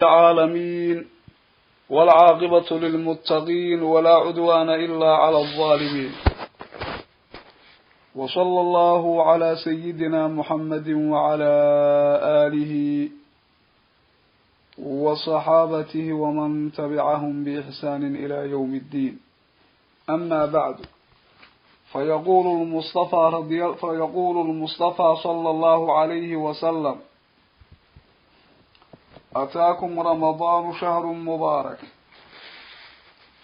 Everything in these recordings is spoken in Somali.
العالمين والعاقبة للمتقين ولا عدوان إلا على الظالمين وصلى الله على سيدنا محمد وعلى آله وصحابته ومن تبعهم بإحسان إلى يوم الدين. أما بعد، فيقول المصطفى صلى الله عليه وسلم: أتاكم رمضان شهر مبارك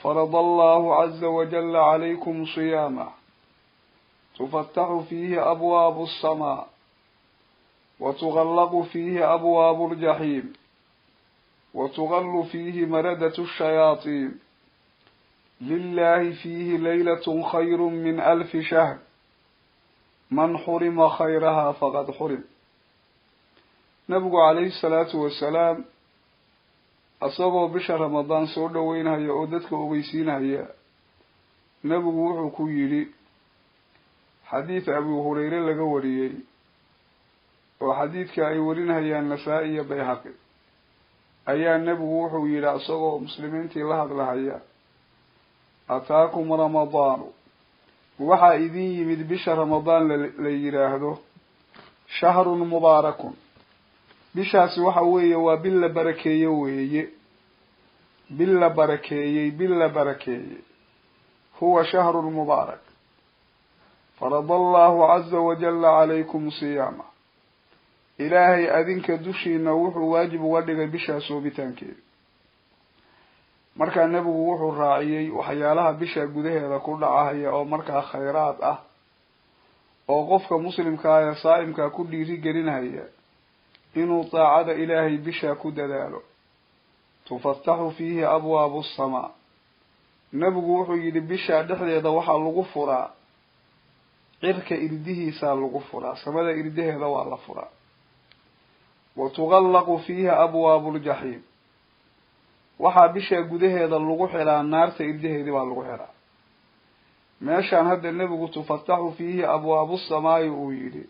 فرض الله عز وجل عليكم صيامه تفتح فيه أبواب السماء وتغلق فيه أبواب الجحيم وتغل فيه مردة الشياطين، لله فيه ليلة خير من 1000 شهر، من حرم خيرها فقد حرم. nabigu calayhi salaatu wasalaam asagoo bisha ramadaan soo dhaweynaya oo dadka ogeysiinaya, nabigu wuxuu ku yidhi xadiid abu hurayre laga wariyey oo xadiidka ay warinayaan Nasaa'i iyo Bayhaqi, ayaa nabigu wuxuu yidhi asagoo muslimiintii la hadlahaya: ataakum ramadaanu, waxaa idin yimid bisha ramadaan la yidhaahdo shahrun mubaarakun. bishaasi waxa weeye waa bil la barakeeye weeye, bil la barakeeyey huwa shahrun mubaarak. farada allahu caza wajalla calaykum siyaama, ilaahay adinka dushiina wuxuu waajib uga dhigay bishaas soobitaankeeda. markaa nebigu wuxuu raaciyey waxyaalaha bisha gudaheeda ku dhacahaya oo markaa khayraad ah oo qofka muslimkaa ee saa'imkaa ku dhiiri gelinaya inuu taacada ilaahay bisha ku dadaalo. tufattaxu fiihi abwaabu asamaa, nebigu wuxuu yidhi bisha dhexdeeda waxaa lagu furaa cirka irdihiisaa lagu furaa, samada irdaheeda waa la furaa. wa tughallaqu fiiha abwaabu ljaxiim, waxaa bisha gudaheeda lagu xiraa naarta irdaheedii baa lagu xiraa. meeshaan hadda nebigu tufattaxu fiihi abwaabu samaa'i uu yidhi,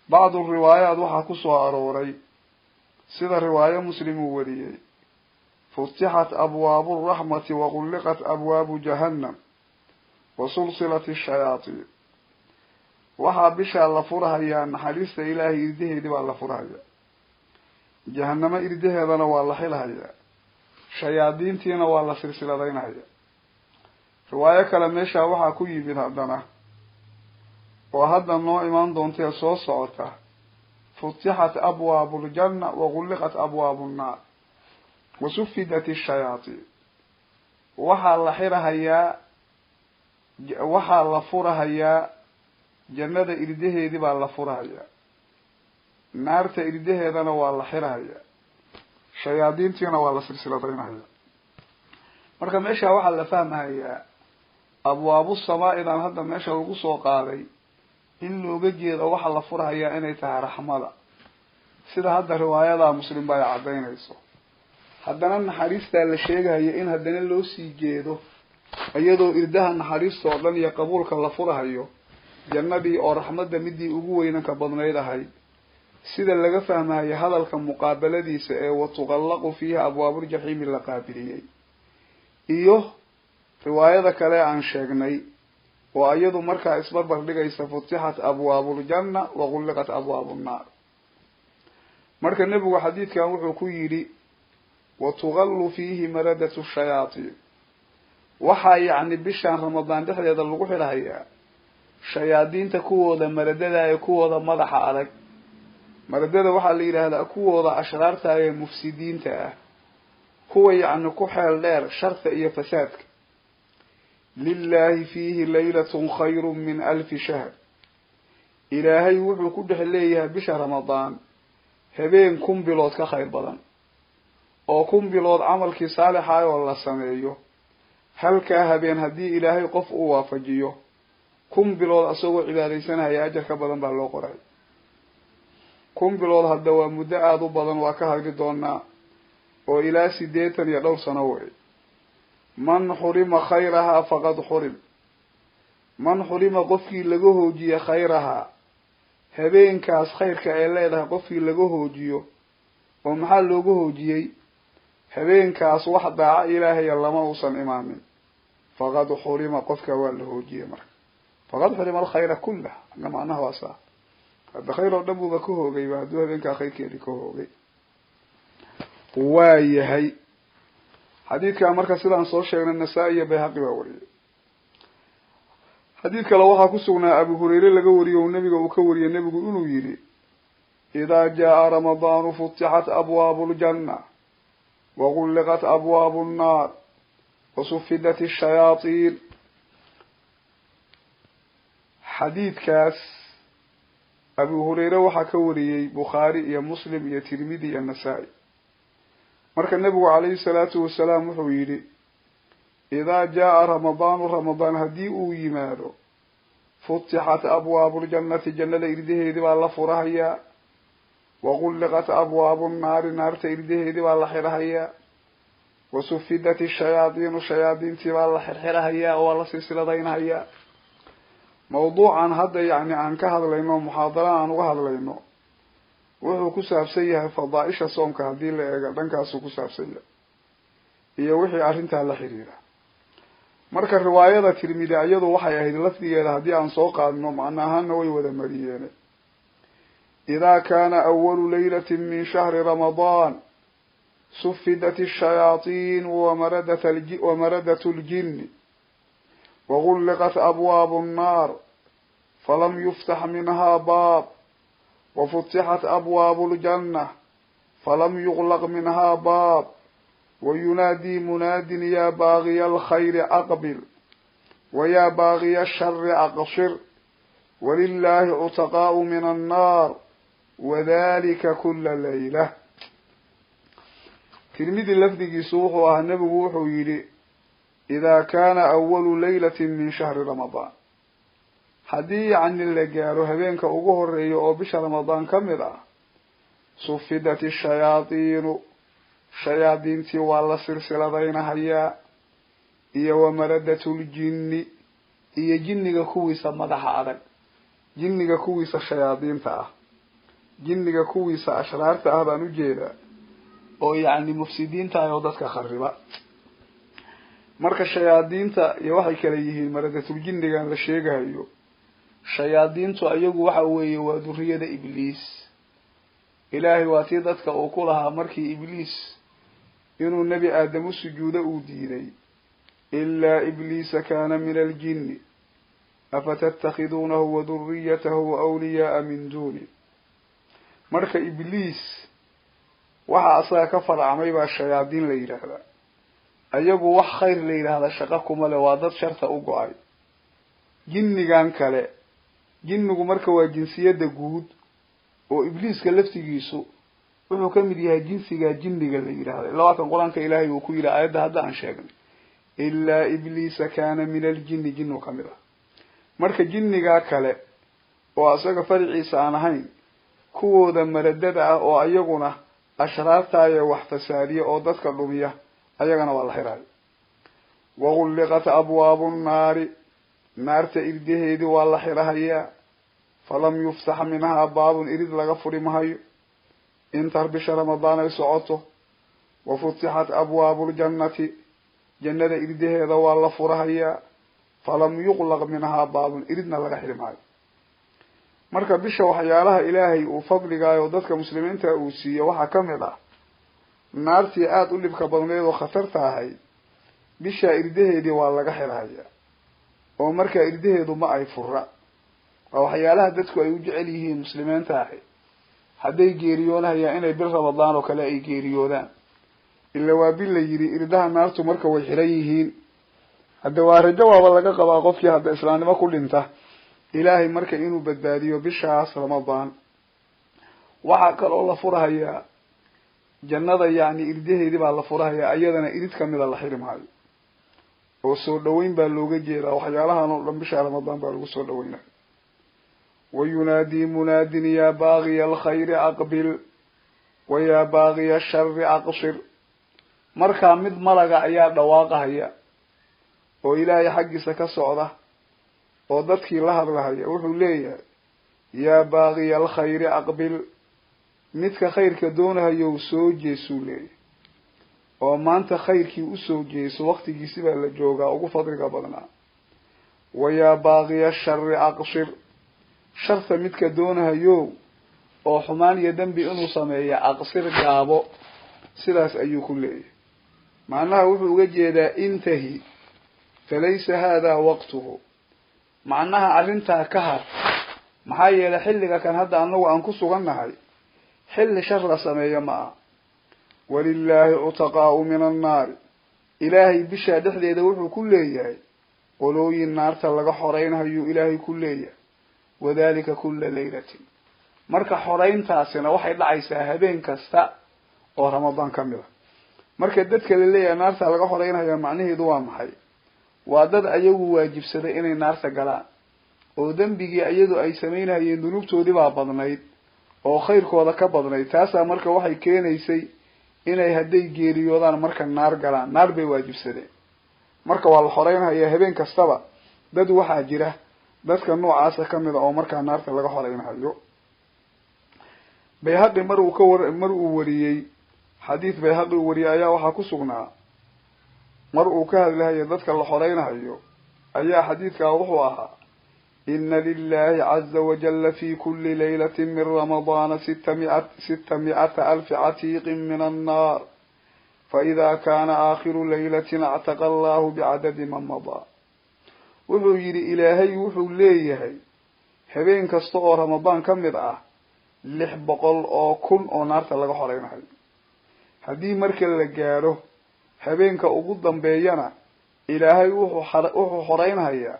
bacdu riwaayaad waxaa ku soo arooray sida riwaayo muslim uu wariyey: futixat abwaabu raxmati wagulliqat abwaabu jahannam wasulsilat ashayaatiin. waxaa bishaa la furhayaa naxariista ilaahay irdaheedii baa la furhayaa, jahannamo irdaheedana waa la xilhayaa, shayaadiintiina waa la silsiladaynhayaa. riwaayo kale meeshaa waxaa ku yimid haddana oo hadda noo imaan doontee soo socota: futixat abwaabu ljanna wagulliqat abwaabu nnaar wasufidat ashayaatiin. waxaa la furahayaa jannada irdaheedii baa la furahayaa, naarta irdaheedana waa la xirahayaa, shayaadiintiina waa la silsiladaynhayaa. marka meesha waxaa la fahmahayaa abwaabu samaa'idan hadda meesha lagu soo qaaday in looga jeedo waxa la furahayaa inay tahay raxmada, sida hadda riwaayada muslim baa cadaynayso. haddana naxariistaa la sheegayo in haddana loo sii jeedo iyadoo irdaha naxariista oo dhan iyo qabuulka la furahayo jannadii oo raxmadda midii ugu weynanka badnayd ahayd, sida laga fahmayo hadalka muqaabaladiisa ee watughallaqu fiiha abwaabuljaxiimi la qaabiliyey, iyo riwaayada kale aan sheegnay oo iyadu markaa isbarbar dhigaysa futixat abwaabuljanna wagulliqat abwaabu nnaar. marka nebigu xadiidkan wuxuu ku yidhi: watughallu fiihi maradatu shayaatiin, waxaa yacni bishaan ramadaan dhexdeeda lagu xidhahayaa shayaadiinta kuwooda maradada ee kuwooda madaxa adag. maradada waxaa la yidhaahdaa kuwooda ashraarta ee mufsidiinta ah, kuwa yacni ku xeel dheer sharta iyo fasaadka. lilahi fiihi laylatun khayrun min 1000 shahr, ilaahay wuxuu ku dhex leeyahay bisha ramadaan habeen 1000 bilood ka khayr badan, oo 1000 bilood camalkii saalixaay oo la sameeyo halkaa habeen haddii ilaahay qof uu waafajiyo 1000 bilood asagoo cibaadaysanaya ajar ka badan baa loo qoray. 1000 bilood hadda waa muddo aada u badan, waa ka hadli doonaa, oo ilaa 80 iyo dhowr sano wey. man xurima khayrahaa faqad xurim, man xurima qofkii laga hoojiye khayrahaa habeenkaas khayrka ay leedahay qofkii laga hoojiyo ومحل لوجه جي هبين كاس واحد داع إلهي لما وصل إمامي فقد حرم قفك وله جي مرك فقد حرم الخير كله إنما أنه واسع هذا خير الدم ذكوه جي بعده هبين كخير كيركوه جي وايهي حديث كأمرك سيدان صوشي من النسائي بهاقي ووري حديث لو waxaa ku sugnaa Abu Hurayra laga wariyo nabiga uu ka wariyo nabigu inuu yiri إذا جاء رمضان فتحت أبواب الجنة وغلقت أبواب النار وصفدت الشياطين حديث كاس أبو هريرة وحكوري بخاري يا مسلم يا ترمذي يا النسائي مرك النبي عليه الصلاة والسلام وحويري إذا جاء رمضان هديء يمارو فتحت أبواب الجنة جنة إرده دي والله فرهيا وغلقت أبواب النار نار تإرده دي والله حرهيا وسفدت الشياطين تي والله حرهيا والله سلسلة دينهيا موضوع عن هذا يعني عن كهذا لينو محاضرة عن وهذا لينو وهو كساب سيها فضائش صومك هذه اللي دنكاسو كساب سيها هي وحي عرنتها لحريرة marka riwaayada Tirmidhi ayadu waxay ahayd lafdigeeda hadii aan soo qaadno macnaheena way wada mariyeen إذا كان أول ليلة من شهر رمضان سفدت الشياطين ومردت الجن وغلقت أبواب النار فلم يفتح منها باب وفتحت أبواب الجنة فلم يغلق منها باب وينادي مناد يا باغي الخير أقبل ويا باغي الشر أقصر ولله عتقاء من النار وذلك كل ليلة تلميذ اللفظ يسوح النبي وحويلي إذا كان أول ليلة من شهر رمضان حدي عن اللي قالوا هبينك أقوه الرئي أو بشهر رمضان كملا صفدت الشياطين شياطين والله سلسلة دينهيا إيا ومردة الجن إيا جنك كويسة مدح عدك جنك كويسة الشياطين تاه جنك كويسة أشرار تاه بانو جيدا أو يعني مفسدين تاه يوضتك خربا مركا الشياطين تاه يوحي كليه مردة الجن كان رشيقها يو الشياطين تاه أيقو وحوي وذرية إبليس إلهي واتيدتك أقولها مركي إبليس إنه النبي آدم السجود أوديني إلا إبليس كان من الجن أفتتخذونه وذريته أولياء من دوني مرك إبليس وحا أصلا كفر عميبا الشياطين ليلة هذا أيقو وح خير ليلة هذا شقاكم لوادات شرط أقعي جن كان كلا جنكو مرك وجنسية دقود وإبليس كلفتي جيسو wuxuu ka mid yahay jinsiga jinniga la yiraahdo labaatan quraanka ilaahay uu ku yiri aayada hadda aan sheegnay illa iblis kana min al-jinn jinnu kamida marka jinniga kale oo asaga farciisa aan ahayn kuwooda maradada ah oo ayaguna ashraartaay wax fasaadiya oo dadka dhumiya ayagana waa la xiray waqulqat abwaabun naarta irdiheedi waa la xirahaya falam yuftah minha baabun irid laga furi mahayo انتر بشهر رمضان يسعطه وفتحت أبواب الجنة جنة إرده هذا والله فرهيا فلم يغلق منها باب إردنا لك حرمها مركب بشا وحيالها إلهي وفضل قاية وددك مسلمين تأوسية وحكملة نارتي آت اللي بكبضنيد وخطرتها هاي بشا إرده هذا والله حرهيا ومركب إرده هذا ما أي فرع وحيالها ددك ويوجعليه مسلمين تاهي hadday geeriyoonayaan inay bil Ramadaan oo kale ay geeriyoodaan illa waa bil la yiri irdaha naartu marka way xiran yihiin hadda waa rajo waa laga qabaa qofkii hadda islaamnimo ku dhinta ilaahay marka inuu badbaadiyo bishaas Ramadaan waxa kale oo la furahayaa jannada yaani irdaheedii baa la furahayaa ayadana irid kamida la xirimayo oo soo dhaweyn baa looga jeedaa waxyaalahan oo dhan bisha Ramadaan baa lagu soo dhaweynaa وينادي مناد يا باغي الخير أقبل ويا باغي الشر أقصر مركا مد ملغا ايا دواقهيا oo ilaahay xaqiisa ka socda oo dadkii la hadlahay wuxuu leeyahay ya baaqi al khayr aqbil midka khayrka doonayo soo jeesu leey oo maanta khayrkii u soo jeeso waqtigiisa baa la joogaa ugu fadliga badnaa waya baaqiya sharri aqsir sharta midka doonayo oo xumaan iyo dambi inuu sameeyo aqsir gaabo sidaas ayuu ku leeyahay macnaha wuxuu uga jeedaa intahi falaysa hada waqtuhu macnaha arrintaa ka har maxaa yeelay xilliga kan hadda anagu aan ku sugannahay xilli shar la sameeyo ma aha walillaahi utaqaa'u min annaar ilaahay bishaa dhexdeeda wuxuu ku leeyahay qolooyin naarta laga xoreynayuu ilaahay ku leeyahay wadalika kulla laylatin marka xoreyntaasina waxay dhacaysaa habeen kasta oo ramadaan ka mid ah marka dadka la leeyahay naarta laga xoreynayo macnaheedu waa maxay waa dad ayagu waajibsaday inay naarta galaan oo dambigii iyadu ay sameynayeen dunuubtoodii baa badnayd oo khayrkooda ka badnayd taasaa marka waxay keenaysay inay hadday geeriyoodaan marka naar galaan naar bay waajibsadeen marka waa la xoreynaya habeen kastaba dad waxaa jira dadka noocaasa ka mid a oo markaa naarta laga xoreynayo bayhaqi mar uu wariyey xadiis bayhaqi uu wariyey ayaa waxaa ku sugnaa mar uu ka hadlahayo dadka la xoreynayo ayaa xadiidkaa wuxuu ahaa ina lilahi caza wajala fi kuli laylati min ramadaana sita mi'ata alfi catiiqin min annaar faida kana aakhiru laylatin actaqa allahu bicadadi man madaa wuxuu yidhi ilaahay wuxuu leeyahay habeen kasta oo ramadaan ka mid ah 600 oo kun oo naarta laga xoreynayo haddii marka la gaaro habeenka ugu dambeeyana ilaahay wuxuu xoreynhayaa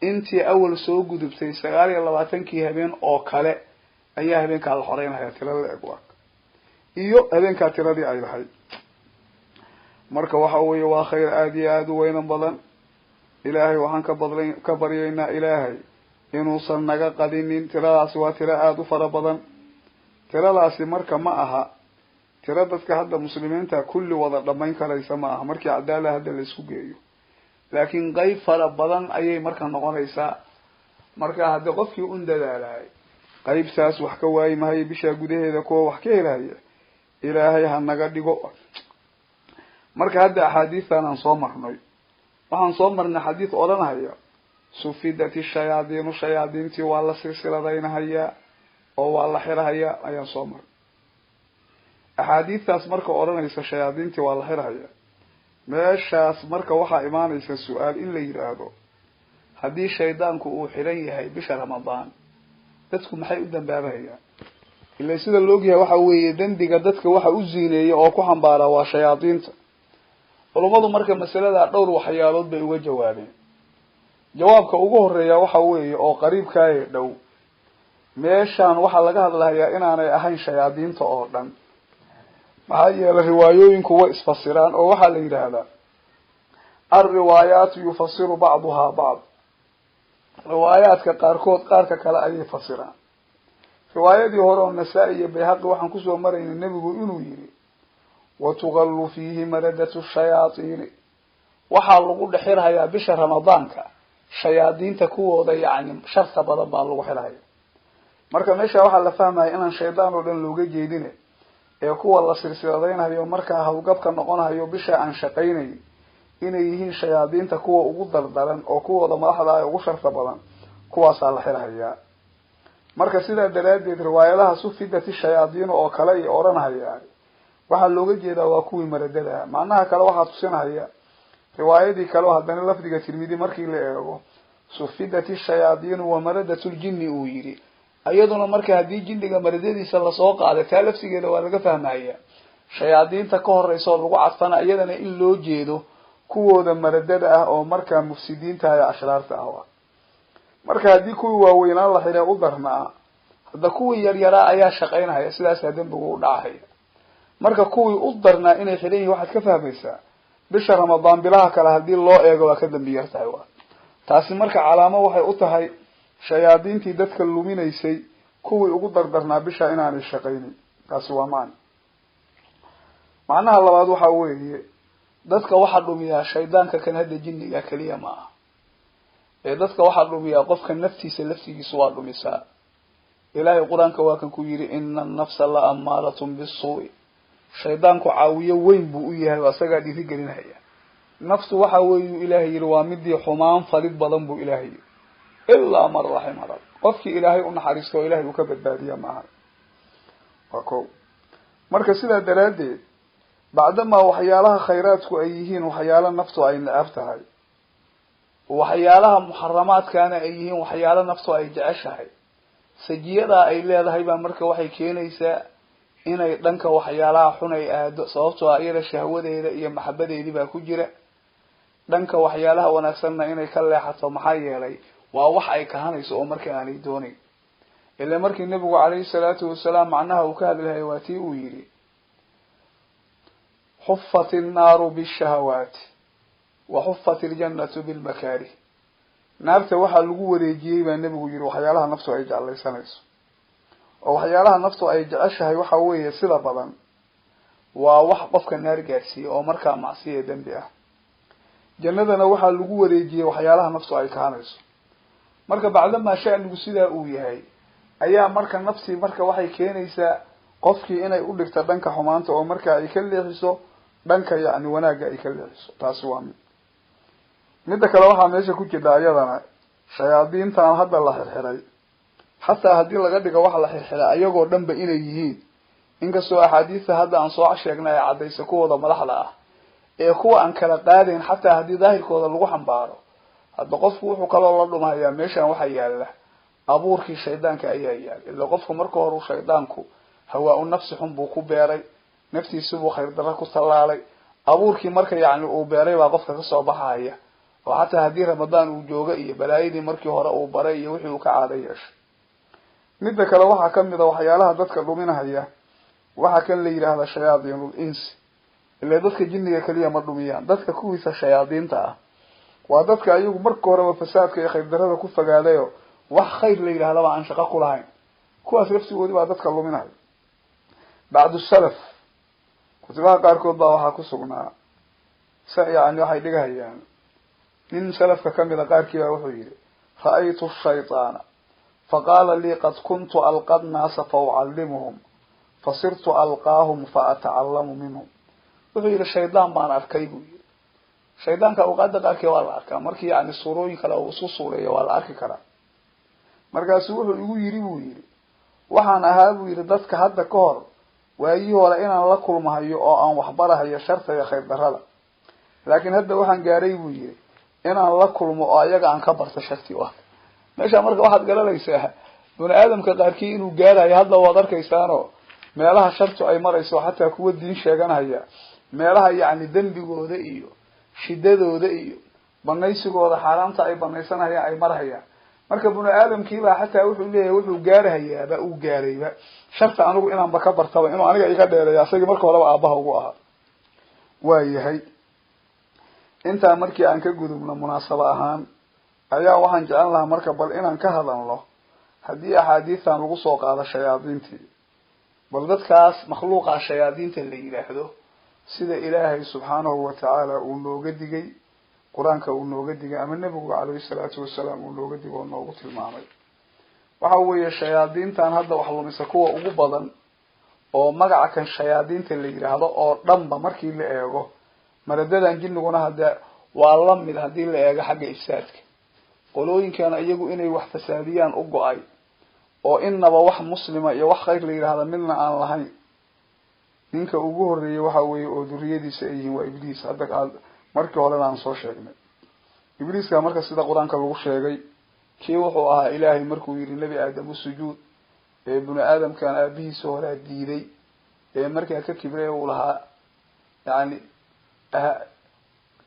intii awal soo gudubtay 29 habeen oo kale ayaa habeenkaa la xoreynhayaa tirada eg waa iyo habeenkaa tiradii ay lahayd marka waxa weeye waa khayr aad iyo aad u weynan badan ilaahay waxaan ka baryaynaa ilaahay inuusan naga qadinin tiradaasi waa tiro aada u fara badan tiradaasi marka ma aha tiro dadka hadda muslimiinta kulli wada dhamayn karaysa ma aha markii cadaala hadda la isku geeyo laakiin qayb fara badan ayay marka noqonaysaa marka hadda qofkii un dadaalahay qaybtaas wax ka waayi mahay bisha gudaheeda kuwa wax ka helaya ilaahay ha naga dhigo marka hadda axaadiistan aan soo marnay waxaan soo marnay xadiis odhanaya sufidati shayaadiinu shayaadiintii waa la silsiladaynahayaa oo waa la xirahayaa ayaan soo marnay axaadiistaas marka odhanaysa shayaadiintii waa la xirahayaa meeshaas marka waxaa imaanaysa su-aal in la yidhaahdo haddii shaydaanku uu xiran yahay bisha ramadaan dadku maxay u dambaabahayaan ila sida laogyahay waxa weeye dembiga dadka waxa u ziineeya oo ku xambaara waa shayaadiinta culummadu marka masalada dhowr waxyaalood bay uga jawaabeen jawaabka ugu horeeya waxa weeye oo qariibkaa ee dhow meeshaan waxaa laga hadlahayaa inaanay ahayn shayaadiinta oo dhan maxaa yeelay riwaayooyinku way isfasiraan oo waxaa la yidhaahdaa alriwaayaatu yufasiru bacduhaa bacd riwaayaadka qaarkood qaarka kale ayay fasiraan riwaayadii hore oo nasaa-i iyo bayhaqi waxaan kusoo maraynay nebigu inuu yidhi watugallu fiihi maradatu shayaatiini waxaa lagu dhexirhayaa bisha ramadaanka shayaadiinta kuwooda yacni sharta badan baa lagu xirhaya marka meesha waxaa la fahmaya inaan shaydaan oo dhan looga jeedine ee kuwa la silsiladaynayo markaa hawlgabka noqonayo bisha aan shaqaynayn inay yihiin shayaadiinta kuwa ugu dardaran oo kuwooda madaxda ay ugu sharta badan kuwaasaa la xirhayaa marka sidaa daraaddeed riwaayadaha sufidati shayaadiinu oo kale ay odhanhayaan waxaa looga jeedaa waa kuwii maradada macnaha kale waxaa tusinahaya riwaayadii kale oo haddana lafdiga tirmidi markii la eego sufidati shayaadiinu wa maradatu ljinni uu yidhi iyaduna marka haddii jinniga maradadiisa lasoo qaaday taa lafsigeeda waa laga fahmaya shayaadiinta ka horeysa oo lagu cadfana iyadana in loo jeedo kuwooda maradada ah oo markaa mufsidiinta iyo ashraarta ah marka haddii kuwii waaweynaan la xiree u darnaa hadda kuwii yaryaraa ayaa shaqaynahaya sidaasaa dembigu u dhacahaya marka kuwii u darnaa inay xiran yihin waxaad ka fahmaysaa bisha ramadaan bilaha kale haddii loo eego waa ka dambi yar tahay waa taasi marka calaamo waxay u tahay shayaadiintii dadka luminaysay kuwii ugu dardarnaa bisha inaanay shaqaynin taasi waa macnaha labaad waxa weeye dadka waxaa dhumiyaa shaydaanka kan hadda jinniga keliya ma aha ee dadka waxaa dhumiyaa qofka naftiisa laftigiisu waa dhumisaa إلهي القرآن كواكن كويري إن النفس لأمارة بالسوء شيطان كعاوية وين بوئيها واسقا دي في قرين هيا نفس وحاوي إلهي روامدي حمان فريد بضنب إلهي إلا من رحم رب قفك إلهي أن حريصه إلهي وكبت بادية معها وكو مركز سيدة درادي بعدما وحيالها خيراتك أيهين وحيالها نفسه أي نعفتها وحيالها محرمات كان أيهين وحيالها نفسه أي جعشها سجيدا أي ليها هيبا مركز وحي كينيسا inay dhanka waxyaalaha xun ay aado sababtoo ah iyada shahwadeeda iyo maxabadeedii baa ku jira dhanka waxyaalaha wanaagsanna inay ka leexato maxaa yeelay waa wax ay kahanayso oo markaa aanay doonayn ilaa markii nabigu calayhi salaatu wasalaam macnaha uu ka hadlahay waa tii uu yiri xuffat an-naaru bish-shahawaat wa xuffat al-jannatu bil-makaarih naarta waxa lagu wareejiyay baa nabigu yiri waxyaalaha naftu ay jeclaysanayso oo waxyaalaha naftu ay jeceshahay waxa weeye sida badan waa wax qofka naar gaarsiiyo oo markaa macsiyo dambi ah jannadana waxa lagu wareejiyay waxyaalaha naftu ay kaanayso marka bacdama shaygu sida uu yahay ayaa marka nafsi marka waxay keenaysaa qofkii inay u dhigto dhanka xumaanta oo marka ay ka leexiso dhanka yaani wanaaga ay ka leexiso taasi waa mid kale waxa meesha ku jira ayadana shayaadiintan hadda la xirxiray حتى هذه لقد جوا على حرحلة أيقو دم بإنيهين إنك سوى حديث هذا عن صاع شيخنا عدي سكوا ضم رحلة إخوة أن كلا قادين حتى هذه ظاهر كذا الوحم بارو هذا قصفه وقال الله ما هي مشان وحيا له أبورك الشيطان كأيال إلا قصفه مركور الشيطانكو هو النفس حنبوكو باري نفسي سبو خير دراكو صلى علي أبورك مرك يعني وباري وقفك الصباح هي وحتى هذه رمضان وجوجي بلايدي مركي هراء وباري وحي وكعاديش midda kale waxa kamid ah waxyaalaha dadka dhuminaya waxa kan la yiraahdo shayaadiinul ins ilaa dadka jinniga kaliya ma dhumiyaan dadka kuwiisa shayaadiinta ah waa dadka ayagu marka hore fasaadka iyo khayr darada ku fogaadayo wax khayr la yiraahdo aan shaqo ku lahayn kuwaas laftigoodi waa dadka dhuminaya bacdu salaf kutubaha qaarkood baa waxa ku sugnaa yani waxay dhigayaan nin salafka kamid ah qaarkii wuxuu yiri ra'aytu ash-shaytaana فقال لي قد كنت ألقى الناس فأعلمهم فصرت ألقاهم فأتعلم منهم وغير الشيطان بان أركيبه الشيطان كأوقات أركي ولا أركا مركي يعني الصورين كلا وصوصوري ولا أركي كلا مركا سوح يري وحنا هذا يردتك هذا كور وأيه ولا إن الله كل ما هي أو وحبرها هي شرط يا خير درلا لكن هذا وحن جاريبه يري إن الله كل ما أيجا عن كبر تشتي واحد meesha marka waxaad galanaysaa bani aadamka qaarkii inuu gaarayo hadda waad arkaysaano meelaha shartu ay marayso hatta kuwa diin sheeganaya meelaha yaani dambigooda iyo shidadooda iyo banaysigooda xaraamta ay banaysanayaan ay marayaan marka bani aadamkii baa hatta wuxuu leeyahay wuxuu gaarayaa ba uu gaarayba sharta anigu inaan ba ka bartaba inuu aniga iga dheereeyo asaga marka horeba aabaha ugu ahaa waayahay inta markii aan ka gudubno munaasaba ahaan ayaa waxaan jeclaan lahaa marka bal inaan ka hadalno hadii axaadiistan lagu soo qaado shayaadiintii bal dadkaas makhluuqa shayaadiinta la yiraahdo sida ilaahay subhanahu wa ta'ala uu nooga digay quraanka uu nooga digay ama nabigu calayhi salaatu wasalaam uu nooga digo oo noogu tilmaamay waxa weeye shayaadiintan hadda wax lumisa kuwa ugu badan oo magaca kan shayaadiinta la yiraahdo oo dhanba markii la eego maradadan jinniguna hadda waa la mid hadii la eego xagga ifsaadka qolooyinkan ayagu inay wax fasaadiyaan u go'ay oo inaba wax muslima iyo wax khayr la yiraahdo midna aan lahayn ninka ugu horeeyay waxa weeye oo duriyadiisa ay yihiin waa ibliis hadda markii hore aan soo sheegnay ibliiska marka sida quraanka lagu sheegay kii wuxuu ahaa ilaahay markuu yiri nabi aadam u sujuud ee ibn aadam kan aabihiisa hore diiday ee markii ka kibray uu lahaa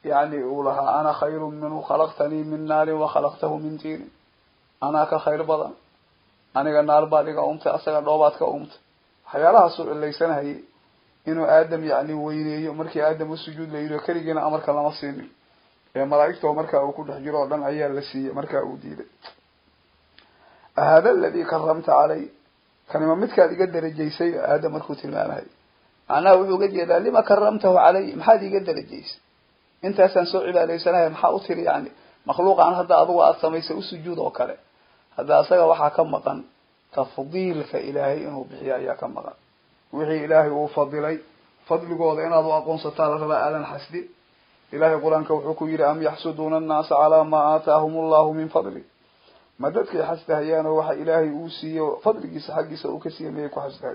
يعني ولها أنا خير منه خلقتني من نار وخلقته من طين أنا كخير بدن أنا النار بالغ أمت أسرع ضوابط كأمت حيالها سوء اللي سنة هي إنه آدم يعني ويني مركي آدم السجود ليرو كريجنا أمرك الله مصيني ملائكته مركا وكل حجرة دم عيال لسية مركا وديده هذا الذي كرمت علي كان ممتك يقدر الجيسي آدم مركوت المعنى أنا وقد يدا لما كرمته علي محد يقدر الجيس انت اسان سو cibaadeysanaya maxaa u tiri yani makhluuq aan hada adigu aad sameysay u sujuud oo kale hada asaga waxa ka maqan تفضيلك إلهي إنه بحيا يا كمغا وحي إلهي وفضلي فضل قوض إن هذا أقون ستال ربا ألن حسدي إلهي قرآن كوحوكو يرى أم يحسدون الناس على ما آتاهم الله من فضله مددك حسدها يانا وحي إلهي أوسي فضلك سحقي سأوكسي ميكو حسدها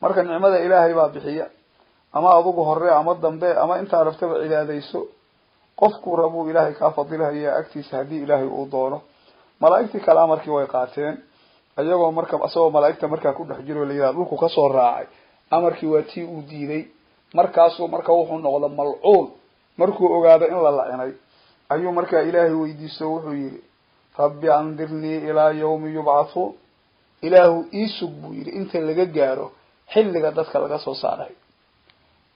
مركا نعمة إلهي بابحية أما أبوك هرية أما الضمباء أما أنت عرفت إلى ذيسو قفكو ربو إلهي كافضلها هي أكتس هدي إلهي أوضونه ملائكتي كالأمركي ويقاتين أيضا مركب أسوأ ملائكة مركا كل حجروا ليلا لوكو كسور راعي أمركي واتي أوديني مركاسو مركا وحو نغلا ملعون مركو أغادا إن الله يعني أيو مركا إلهي ويديسو وحويري ربي أنذرني إلى يوم يبعثو إلهي إيسو بويري إنت اللي قارو حل قدتك لقصو صاري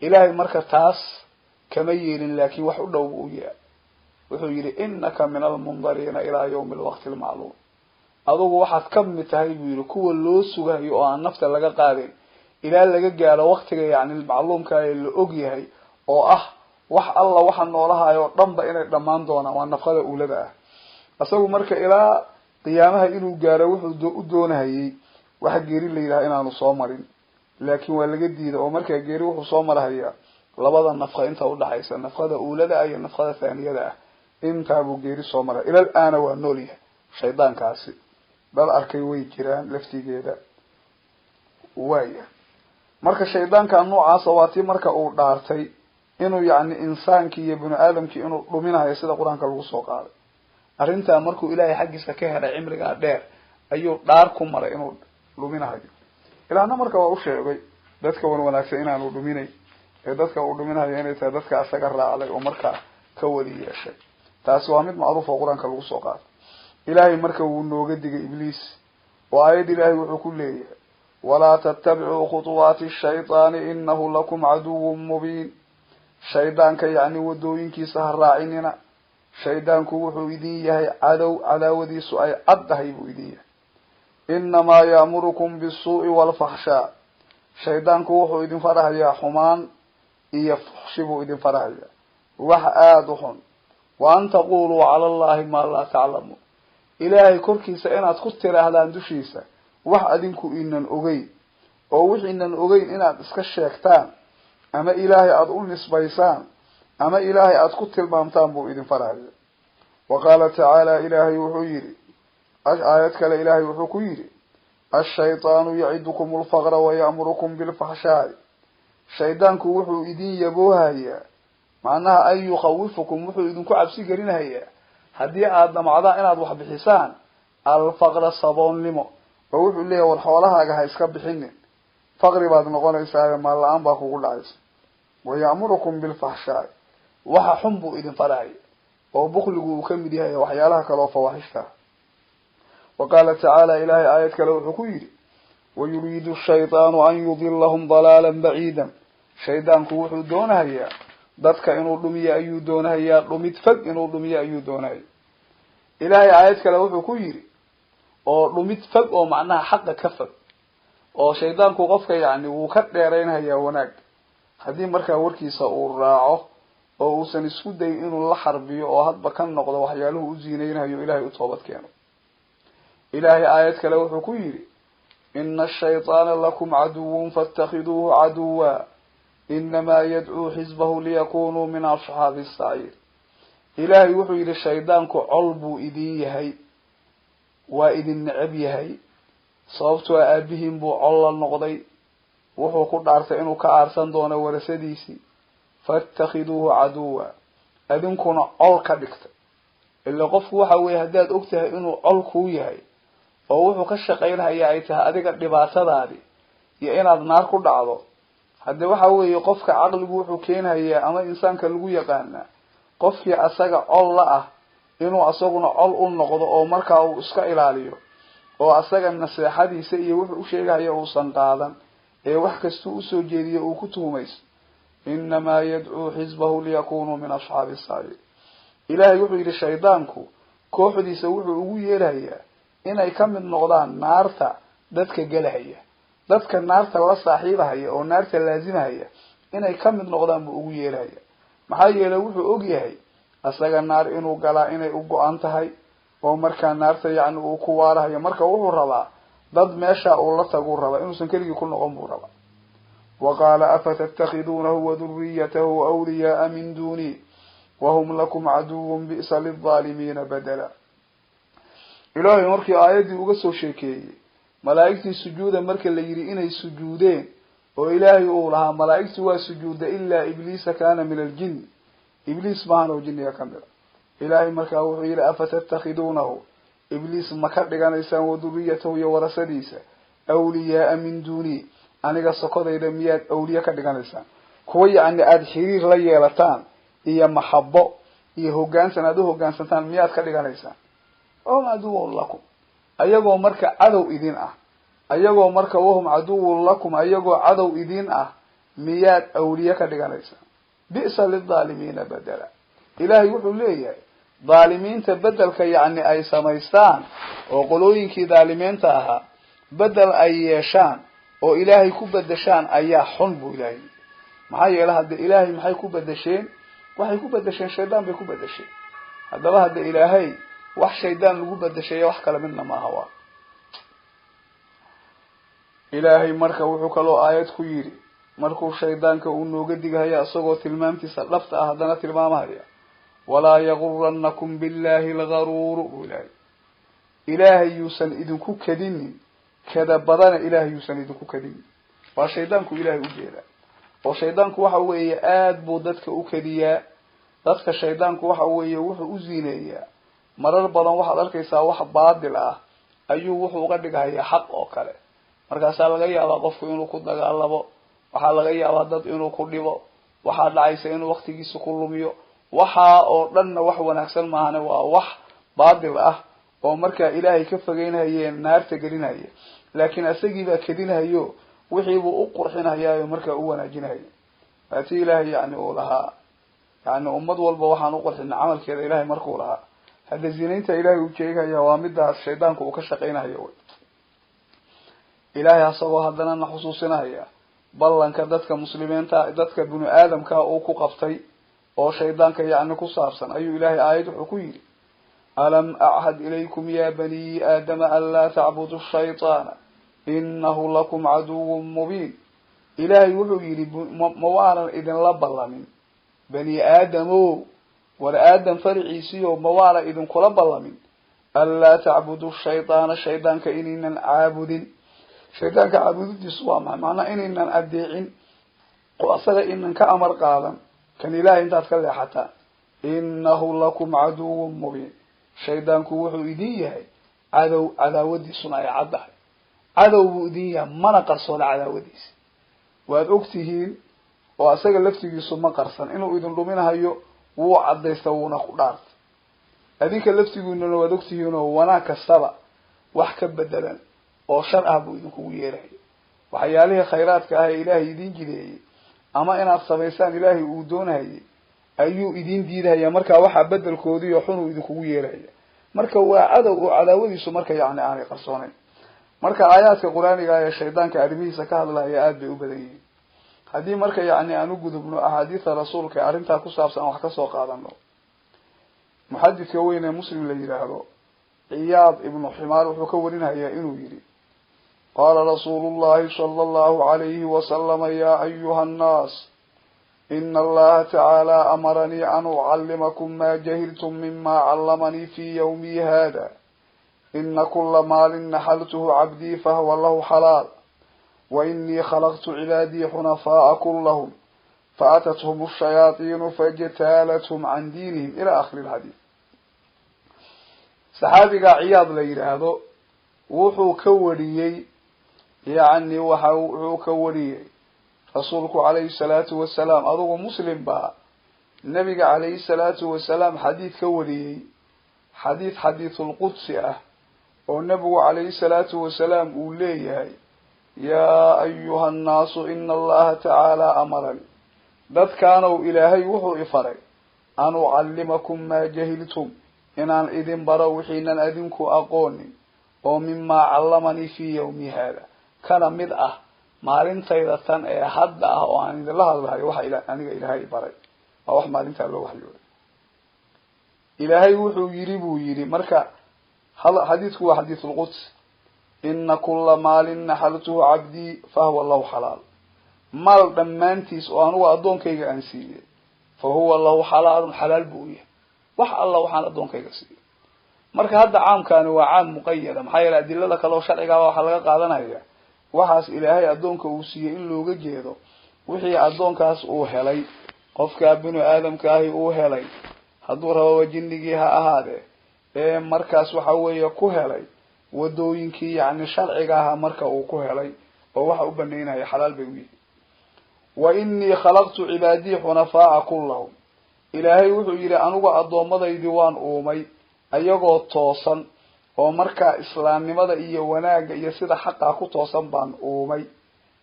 إلهي مركا تاس كمير لكن وحو دوبويا وحويري إنك من المنظرين إلى يوم الوقت المعلوم أدوغو واحد كم تهيبيرو كو اللو سوغايو أو عن نفتا لغا قادين إلى لغا قارو وقتك يعني المعلوم كاي اللي أغيهي أو wax alla waxa noolahayo dhanba inay dhamaan doonaan waa nafqada uulada ah asagu marka ilaa qiyaamaha inuu gaaro wuxuu u doonayay waxa geeri leeyahay inaanu soo marin laakiin waa laga diiday oo marka geeri wuxuu soo marahaya labada nafqa inta u dhaxaysa nafqada uulada iyo nafqada thaaniyada ah inta buu geeri soo maray ila aana waa noolyahay shaydaankaasi dal arkay way jiraan laftigeeda waaya marka shaydaanka noocaas waati marka uu dhaartay inuu yani insaanki iyo bini aadamki inuu dhuminayo sida quraanka lagu soo qaaday arinta markuu ilaahay xaqiisa ka helay cimriga dheer ayuu dhaar ku maray inuu dhuminayo ilaahna marka waa u sheegay dadka wanaagsan inaanu dhuminay ee dadka uu dhuminayo inay tahay dadka asaga raacay oo marka ka wadi yeeshay taas waa mid macruuf oo quraanka lagu soo qaaday ilaahay marka uu nooga digay ibliis oo aayad ilaahay wuxuu ku leeyahay wala tattabi'u khutuwati ash-shaytani innahu lakum aduwwun mubin shaydaanka yani wadooyinkiisa ha raacinina shaydaanku wuxuu idin yahay cadaawadiisu ay caddahay buu idin yahay innamaa ya'murukum bis-suu'i wal-fahshaa shaydaanku wuxuu idin farahayaa xumaan iyo fuxshi buu idin farahayaa wax aada u xun wa an taquluu cala allahi maa laa taclamuun ilaahay korkiisa inaad ku tiraahdaan dushiisa wax adinku inan ogeyn oo wixiinan ogeyn inaad iska sheegtaan ama ilaahay aad u nisbaysaan ama ilaahay aad ku tilmaamtaan buu idin faraya وقال تعالى إلهي وحيري آيات كلا إلهي وحكيري الشيطان يعدكم الفقر ويأمركم بالفحشاء شيطانك وحو إدين يبوها هي معناها أن يخوفكم وحو إدين كعبسي قرينها هي هدي آدم عضاء إناد وحب حسان الفقر الصبون لمو ووحو اللي والحوالها قها يسكب حنين فقر بعد نقول إساء ما الله أنباكو كل عيس ويأمركم بالفحشاء وحا حنبو إدين فراهي وبخلقوا كمديها وحيالها كلو فواحشتها وقال تعالى إلهي آيات كلو حكيري ويريد الشيطان أن يضلهم ضلالا بعيدا شيطان كوحو دونها هي ذاتك إنو دمية أيو دونها هي رميت فق إنو دمية أيو دونها هي إلهي آيات كلو حكيري ورميت فق ومعناها حق كفق وشيطان كوقفك يعني وكتر رينها هي وناك هذه مركة وركيسة وراعه oo uusan isku day inuu la xarbiyo oo hadba kan noqdo waxyaaluhu u ziinaynayo ilaahay u toobad keeno ilaahay aayad kale wuxuu ku yiri inna ash-shaytana lakum aduwwun fattakhiduhu aduwwa inma yad'u hizbahu liyakunu min ashabis sa'ir ilaahay wuxuu yiri shaydaanku colbu idin yahay waa idin nacab yahay sababtoo aabihim buu col noqday wuxuu ku dhaartay inuu ka aarsan doono warasadiisii فاتخذوه عدوا أذنكم عل كدكت إلا قفوا حوي هداد أكتها إنه عل كويهاي ووحو كشقينها يعيتها أذيك الدباسة هذه يأين النار كل عضو هدي وحوي يقفك عقل وحو كينها يا أما إنسان كالقو يقانا قفك أساق عل لأه إنه أساقنا عل النقض أو مركا أو إسكا إلاليو أو أساق النسيحة دي سيئي وحو شيئا يوصن قادا وحكستو أسو جيدي وكتو ميس إنما يدعو حزبه ليكونوا من أصحاب السعير إلهي يحيي للشيطانكو كوحدي سوحو أغوية لهي إنا يكمل نغضان نارتا دادك قلهي دادك النارتا ولا صاحبها هي أو نارتا اللازمة هي إنا يكمل نغضان بأغوية لهي محايا لوحو أغيهي أسلاق النار إنو قلا إنا أغو أنتهي ومركا النارتا يعني أغوارها هي مركا وحو رضا ضد ماشى الله تقول ربا إنه سنكري يكون غمو ربا وقال أفتتخذونه وذريته أولياء من دوني وهم لكم عدو بئس للظالمين بدلا إلهي مركي آياتي وقصوا شيكي ملائكتي سجودا مركي اللي يريئين السجودين وإلهي أولها ملائكتي وسجود إلا إبليس كان من الجن إبليس معنا وجن يا كامل إلهي مركي وحير أفتتخذونه إبليس مكردقان إسان وذريته يورسديسة أولياء من دوني أنا قصقود إذا مياد أولياء كردقان إسان كوي أني أد حرير ليالتان إيا محبو إيا هوغانسان أدو هوغانسان مياد كردقان إسان وهم عدو لكم أيقوا مركا عدو إذين أيقوا مركا وهم عدو لكم أيقوا عدو إذين مياد أولياء كردقان إسان بئس للظالمين بدلا إلهي يقول لي ظالمين تبدل يعني أي سميستان وقلوين كي ظالمين تاها بدل أي شان وإلهي كبدشان أي حنب إلهي معايا إله هذا إلهي محي كبدشين وحي كبدشين شيطان بكبدشين هذا إلهي وح شيطان لكبدشين وحكى لمنا ما هو إلهي مركا وحكالو آيات كويري مركو شيطان كأنه قدق هيا أصغو تلمامتي سلفت أهدنا تلمامها هيا ولا يغرنكم بالله الغرور إلهي يسن إذنكو كديني كذا بدن إلهي يسن إذنكو كديني وشيطانكو إلهي أجيلا وشيطانكو وحوية آد بودتك أكديا ذاتك شيطانكو وحوية وحو أزينيا مرر بدن وحد الكيسا وحد بادل أيو وحو قدق هيا حق أوكالي markaasaa laga yaabaa qofku inuu ku dagaalamo waxaa laga yaabaa dad inuu ku dhibo waxaa dhacaysa inuu waqtigiisa ku lumiyo waxa oo dhanna wax wanaagsan maahane waa wax baadil ah oo markaa ilaahay ka fogeynayeen naarta gelinaya laakiin asagiiba kadinayo wixii uu u qurxinayaa markaa u wanaajinayo faati ilaahay yani oo laha yani ummad walba waxaan u qurxin amalkeeda ilaahay markuu laha hada zinaynta ilaahay u jeegaya waa midaas shaydaanku uu ka shaqeynayo إلهي أصغو هدنا نحصوصنا هيا بلانك دادك مسلمين دادك بنو آدم كاوكو قفتي أو شيطانك يعني كصابسا أي إلهي آيات حكويري ألم أعهد إليكم يا بني آدم ألا تعبدوا الشيطان إنه لكم عدو مبين إلهي وحويري موالا إذن لبالامين بني آدم والآدم فرعيسيو موالا إذن كلبالامين ألا تعبدوا الشيطان كإننا عابدين شيطانك عبودتي سوا معنى إننا أدعين وأصلا إننا كأمر قالا كان إلهي انت أتكلم حتى إنه لكم عدو مبين شيطانك وحو إديه عداودي صنعي عده عدو إديه من قرصوا لعداوديس وأد أكتهين وأساق لفتي سما قرصا إنه إذن لمنها وعد يستوون خلارت هذيك اللفتي إنه وأد أكتهين وناك السبع وحكب بدلا oo shar ah buu idinku yeeray waxyaalaha khayraadka ah ilaahay idin jideeyay ama inaad sameysaan ilaahay uu doonayay ayuu idin diidaya marka waxa bedelkoodii oo xun uu idinku yeeray marka waa cadow oo cadaawadiisu marka yaani aanay qarsoonay marka aayaadka quraaniga ee shaydaanka arrimihiisa ka hadlaya aad bay u badan yihiin hadii marka yaani aanu gudubno ahadiisa rasuulka arinta ku saabsan wax ka soo qaadano muhaddithka weyn ee muslim la yiraahdo Iyad ibn Himar wuxuu ka warinaya inuu yiri قال رسول الله صلى الله عليه وسلم يا أيها الناس إن الله تعالى أمرني أن أعلمكم ما جهلتم مما علمني في يومي هذا إن كل مال نحلته عبدي فهو له حلال وإني خلقت عبادي حنفاء كلهم فأتتهم الشياطين فاجتالتهم عن دينهم إلى آخر الحديث صحابي عياض ليرهدو وحو كوريي يعني وحو كوريي رسولك عليه الصلاة والسلام أضو مسلم با النبي عليه الصلاة والسلام حديث كوريي حديث القدس والنبي عليه الصلاة والسلام أوليه يا أيها الناس إن الله تعالى أمرني ذات كانوا إلهي وحو إفري أن أعلمكم ما جهلتم إن أن إذن بروا حين أذنك أقوني ومما علمني في يومي هذا كان مدأة مالين تيدتان حد وعن الله هذا وحي إلهي بري وح مالين تيدتان وحي إلهي وحو يريبو يري مركا حديث هو حديث القدس إن كل مال نحلته عبدي فهو الله حلال مال دمانتيس وأنو أدون كيغا أنسيه فهو الله حلال بويه وح الله وحان أدون كيغا سيه marka hadda caamkaani waa caam muqayyada maxaa yeelay adillada kale oo sharciga waxa laga qaadanaya waxaas ilaahay adoonka uu siiyay in looga jeedo wixii adoonkaas uu helay qofka binu aadamka ahi uu helay hadduu rabo jinnigii ha ahaade markaas waxa weeye ku helay wadooyinkii yani sharciga ah marka uu ku helay oo waxa u baneynaya xalaal bay u yihiin wa inni khalaqtu ibadii hunafaa kullahum ilaahay wuxuu yiri anugu adoomadaydi waan uumay ayagoo toosan oo marka islaamnimada iyo wanaaga iyo sida xaqa ku toosan baan uumay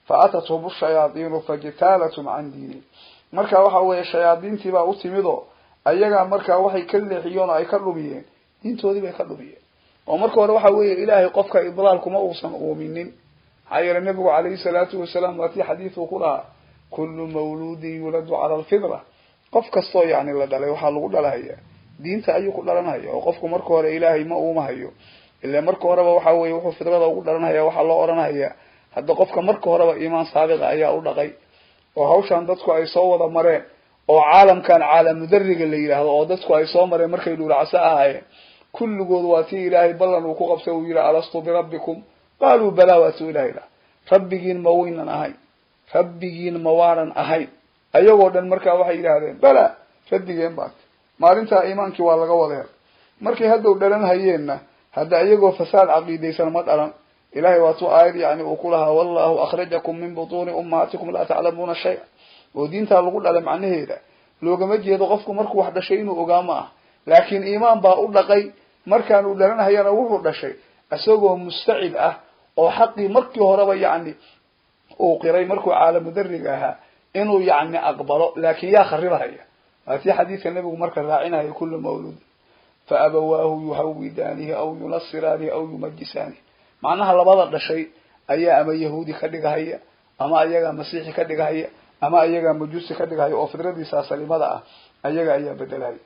fa atatubu shayaadiin fajtalatum an diini marka waxa weeye shayaadiintii baa u timido ayaga marka waxay ka leexiyeen ay ka dhumiyeen diintoodii bay ka dhumiyeen oo marka hore waxa weeye ilaahay qofka idlaal kuma uusan uuminin hayra nabiga kaleey salaatu wasalaam wati xadiisu kula kullu mawludin yuladu ala alfitra qof kasto yani la dhalay waxa lagu dhalayaa diinta ayuu ku dhalanaya oo qofku marka hore ilaahay ma uumahayo ilaa marka horeba waxa weeye wuxuu fidrada ugu dhalanaya waxa loo oranaya hadda qofka marka horeba iimaan saabiq ayaa u dhaqay oo hawshan dadku ay soo wada mareen oo caalamkan caalam mudarriga la yiraahdo oo dadku ay soo mareen markay dhulacsa ahaayeen kulligood waa tii ilaahay ballan uu ku qabtay uu yiri alastu bi rabbikum qalu bala wa ilaahina rabbigiin ma weynan ahay rabbigiin ma waaran ahay ayagoo dhan marka waxay yiraahdeen bala rabbigeen baad maalinta iimaankii waa laga wadeer markay hadda u dhalan hayeenna hadda ayagoo fasaad caqiideysan ma dhalan ilaahay waa tuu aayad yani uu kulaha wallahu akhrajakum min butuni ummahatikum la ta'lamuna shay oo diinta lagu dhalay macnaheeda loogama jeedo qofku markuu wax dhashay inuu ogaamo ah laakiin iimaan baa u dhaqay markaan uu dhalan hayana wuxuu dhashay asagoo mustacid ah oo xaqii markii horeba yani uu qiray markuu caalam mudarrig ahaa inuu yani aqbalo laakiin yaa kharibaya في حديث النبي مركز راعينها كل مولود فأبواه يهودانه أو ينصرانه أو يمجسانه معناها لبضل شيء أي أما يهودي كدقها هي أما أيها مسيحي كدقها هي أما أيها مجوسي كدقها هي وفدر دي ساسا لماذا أيها بدلها هي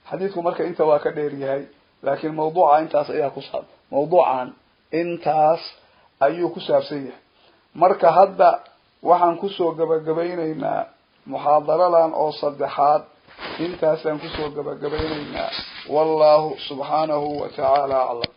حديث مركز انت واكديري هي لكن موضوع انتاس أيها كساب موضوعا انتاس أيها كساب سيح مركز هذا وحن كسو قبينينا محاضرة لان أو صدحات انت سنكسو قبينينا والله سبحانه وتعالى أعلم